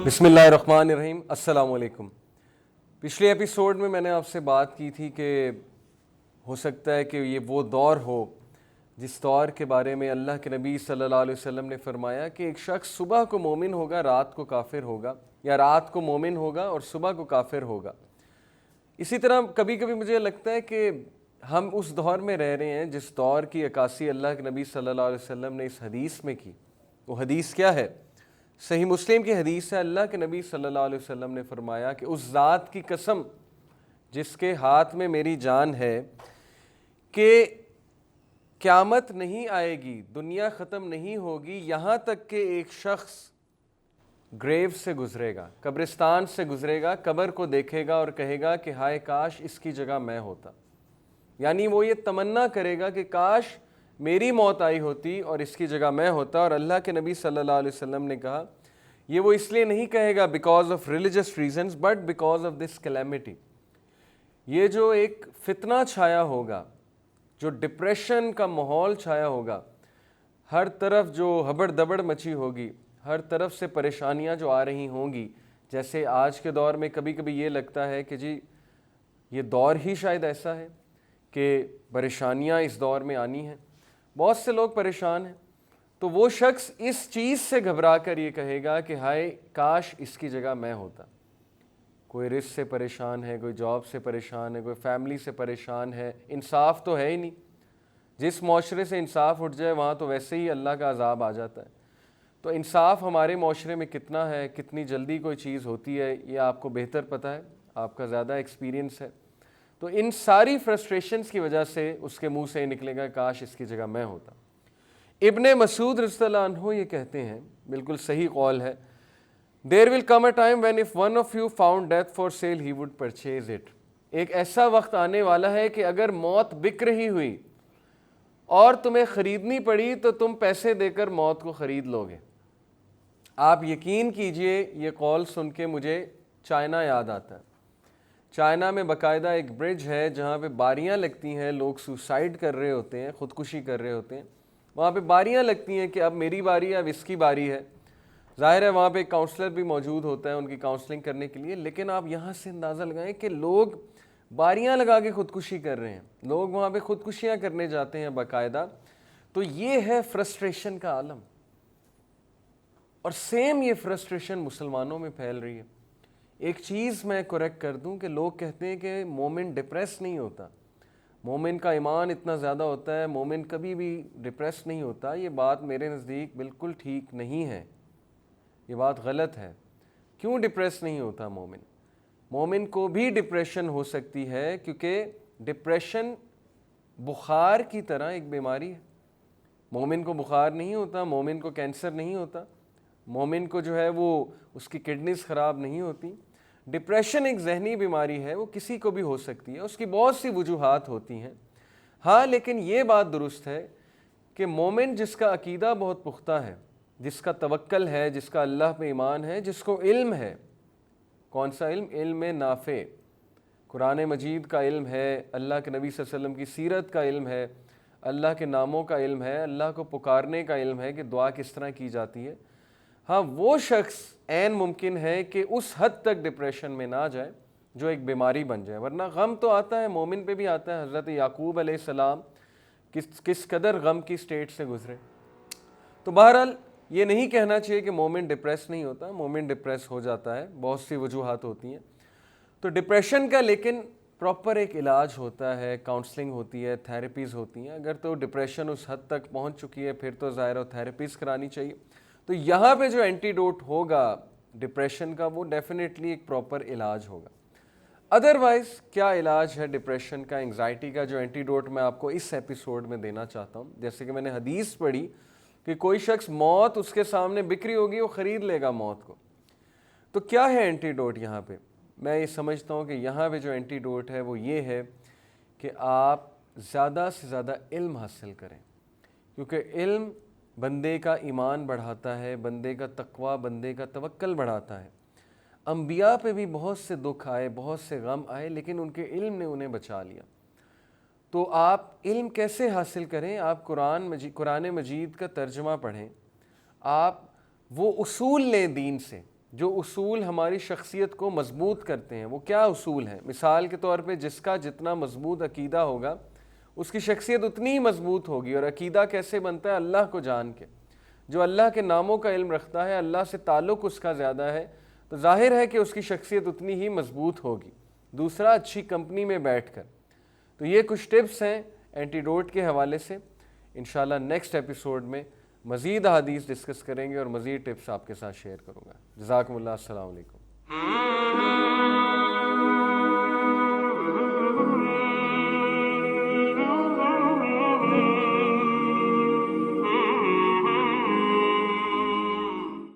بسم اللہ الرحمن الرحیم۔ السلام علیکم۔ پچھلے ایپیسوڈ میں نے آپ سے بات کی تھی کہ ہو سکتا ہے کہ یہ وہ دور ہو جس دور کے بارے میں اللہ کے نبی صلی اللہ علیہ وسلم نے فرمایا کہ ایک شخص صبح کو مومن ہوگا، رات کو کافر ہوگا، یا رات کو مومن ہوگا اور صبح کو کافر ہوگا۔ اسی طرح کبھی کبھی مجھے لگتا ہے کہ ہم اس دور میں رہ رہے ہیں جس دور کی عکاسی اللہ کے نبی صلی اللہ علیہ وسلم نے اس حدیث میں کی۔ وہ حدیث کیا ہے؟ صحیح مسلم کی حدیث ہے۔ اللہ کے نبی صلی اللہ علیہ وسلم نے فرمایا کہ اس ذات کی قسم جس کے ہاتھ میں میری جان ہے کہ قیامت نہیں آئے گی، دنیا ختم نہیں ہوگی یہاں تک کہ ایک شخص گریو سے گزرے گا، قبرستان سے گزرے گا، قبر کو دیکھے گا اور کہے گا کہ ہائے کاش اس کی جگہ میں ہوتا۔ یعنی وہ یہ تمنا کرے گا کہ کاش میری موت آئی ہوتی اور اس کی جگہ میں ہوتا۔ اور اللہ کے نبی صلی اللہ علیہ وسلم نے کہا یہ وہ اس لیے نہیں کہے گا because of religious reasons but because of this calamity. یہ جو ایک فتنہ چھایا ہوگا، جو ڈپریشن کا ماحول چھایا ہوگا، ہر طرف جو ہبڑ دبڑ مچی ہوگی، ہر طرف سے پریشانیاں جو آ رہی ہوں گی، جیسے آج کے دور میں کبھی کبھی یہ لگتا ہے کہ جی یہ دور ہی شاید ایسا ہے کہ پریشانیاں اس دور میں آنی ہیں، بہت سے لوگ پریشان ہیں۔ تو وہ شخص اس چیز سے گھبرا کر یہ کہے گا کہ ہائے کاش اس کی جگہ میں ہوتا۔ کوئی رزق سے پریشان ہے، کوئی جاب سے پریشان ہے، کوئی فیملی سے پریشان ہے، انصاف تو ہے ہی نہیں۔ جس معاشرے سے انصاف اٹھ جائے وہاں تو ویسے ہی اللہ کا عذاب آ جاتا ہے۔ تو انصاف ہمارے معاشرے میں کتنا ہے، کتنی جلدی کوئی چیز ہوتی ہے، یہ آپ کو بہتر پتہ ہے، آپ کا زیادہ ایکسپیرینس ہے۔ تو ان ساری فرسٹریشنز کی وجہ سے اس کے منہ سے نکلے گا کاش اس کی جگہ میں ہوتا۔ ابن مسعود رضی اللہ عنہ یہ کہتے ہیں، بالکل صحیح قول ہے، There will come a time when if one of you found death for sale he would purchase it۔ ایک ایسا وقت آنے والا ہے کہ اگر موت بک رہی ہوئی اور تمہیں خریدنی پڑی تو تم پیسے دے کر موت کو خرید لو گے۔ آپ یقین کیجئے یہ قول سن کے مجھے چائنا یاد آتا ہے۔ چائنا میں باقاعدہ ایک برج ہے جہاں پہ باریاں لگتی ہیں، لوگ سوسائڈ کر رہے ہوتے ہیں، خودکشی کر رہے ہوتے ہیں، وہاں پہ باریاں لگتی ہیں کہ اب میری باری ہے، اب اس کی باری ہے۔ ظاہر ہے وہاں پہ ایک کاؤنسلر بھی موجود ہوتا ہے ان کی کاؤنسلنگ کرنے کے لیے، لیکن آپ یہاں سے اندازہ لگائیں کہ لوگ باریاں لگا کے خودکشی کر رہے ہیں، لوگ وہاں پہ خودکشیاں کرنے جاتے ہیں باقاعدہ۔ تو یہ ہے فرسٹریشن کا عالم، اور سیم یہ فرسٹریشن مسلمانوں میں پھیل رہی ہے۔ ایک چیز میں کریکٹ کر دوں کہ لوگ کہتے ہیں کہ مومن ڈپریس نہیں ہوتا، مومن کا ایمان اتنا زیادہ ہوتا ہے، مومن کبھی بھی ڈپریس نہیں ہوتا۔ یہ بات میرے نزدیک بالکل ٹھیک نہیں ہے، یہ بات غلط ہے۔ کیوں ڈپریس نہیں ہوتا مومن؟ مومن کو بھی ڈپریشن ہو سکتی ہے، کیونکہ ڈپریشن بخار کی طرح ایک بیماری ہے۔ مومن کو بخار نہیں ہوتا، مومن کو کینسر نہیں ہوتا، مومن کو جو ہے وہ اس کی کڈنیز خراب نہیں ہوتی۔ ڈپریشن ایک ذہنی بیماری ہے، وہ کسی کو بھی ہو سکتی ہے، اس کی بہت سی وجوہات ہوتی ہیں۔ ہاں لیکن یہ بات درست ہے کہ مومن جس کا عقیدہ بہت پختہ ہے، جس کا توکل ہے، جس کا اللہ پہ ایمان ہے، جس کو علم ہے، کون سا علم؟ علم نافع، قرآن مجید کا علم ہے، اللہ کے نبی صلی اللہ علیہ وسلم کی سیرت کا علم ہے، اللہ کے ناموں کا علم ہے، اللہ کو پکارنے کا علم ہے کہ دعا کس طرح کی جاتی ہے۔ ہاں وہ شخص عین ممکن ہے کہ اس حد تک ڈپریشن میں نہ جائے جو ایک بیماری بن جائے، ورنہ غم تو آتا ہے، مومن پہ بھی آتا ہے۔ حضرت یعقوب علیہ السلام کس قدر غم کی سٹیٹ سے گزرے۔ تو بہرحال یہ نہیں کہنا چاہیے کہ مومن ڈپریس نہیں ہوتا، مومن ڈپریس ہو جاتا ہے، بہت سی وجوہات ہوتی ہیں۔ تو ڈپریشن کا لیکن پراپر ایک علاج ہوتا ہے، کاؤنسلنگ ہوتی ہے، تھیراپیز ہوتی ہیں۔ اگر تو ڈپریشن اس حد تک پہنچ چکی ہے پھر تو ظاہر تھیراپیز کرانی چاہیے۔ تو یہاں پہ جو اینٹیڈوٹ ہوگا ڈپریشن کا وہ ڈیفینیٹلی ایک پراپر علاج ہوگا۔ ادروائز کیا علاج ہے ڈپریشن کا، انگزائٹی کا؟ جو اینٹیڈوٹ میں آپ کو اس ایپیسوڈ میں دینا چاہتا ہوں، جیسے کہ میں نے حدیث پڑھی کہ کوئی شخص موت اس کے سامنے بکری ہوگی، وہ خرید لے گا موت کو۔ تو کیا ہے اینٹیڈوٹ یہاں پہ؟ میں یہ سمجھتا ہوں کہ یہاں پہ جو اینٹیڈوٹ ہے وہ یہ ہے کہ آپ زیادہ سے زیادہ علم حاصل کریں، کیونکہ علم بندے کا ایمان بڑھاتا ہے، بندے کا تقوی، بندے کا توکل بڑھاتا ہے۔ انبیاء پہ بھی بہت سے دکھ آئے، بہت سے غم آئے، لیکن ان کے علم نے انہیں بچا لیا۔ تو آپ علم کیسے حاصل کریں؟ آپ قرآن مجید کا ترجمہ پڑھیں، آپ وہ اصول لیں دین سے جو اصول ہماری شخصیت کو مضبوط کرتے ہیں وہ کیا اصول ہیں؟ مثال کے طور پہ جس کا جتنا مضبوط عقیدہ ہوگا اس کی شخصیت اتنی ہی مضبوط ہوگی. اور عقیدہ کیسے بنتا ہے؟ اللہ کو جان کے. جو اللہ کے ناموں کا علم رکھتا ہے, اللہ سے تعلق اس کا زیادہ ہے, تو ظاہر ہے کہ اس کی شخصیت اتنی ہی مضبوط ہوگی. دوسرا, اچھی کمپنی میں بیٹھ کر. تو یہ کچھ ٹپس ہیں اینٹیڈوٹ کے حوالے سے. انشاءاللہ نیکسٹ ایپیسوڈ میں مزید احادیث ڈسکس کریں گے اور مزید ٹپس آپ کے ساتھ شیئر کروں گا. جزاکم اللہ. السلام علیکم.